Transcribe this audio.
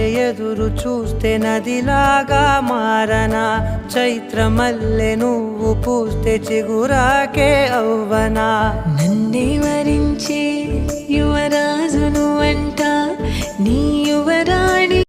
ఎదురు చూస్తే నదిలాగా మారనా, చైత్రమల్లె నువ్వు పూస్తే చిగురాకే అవ్వనా. నన్నే వరించే యువరాజును అంట నీ యువరాణి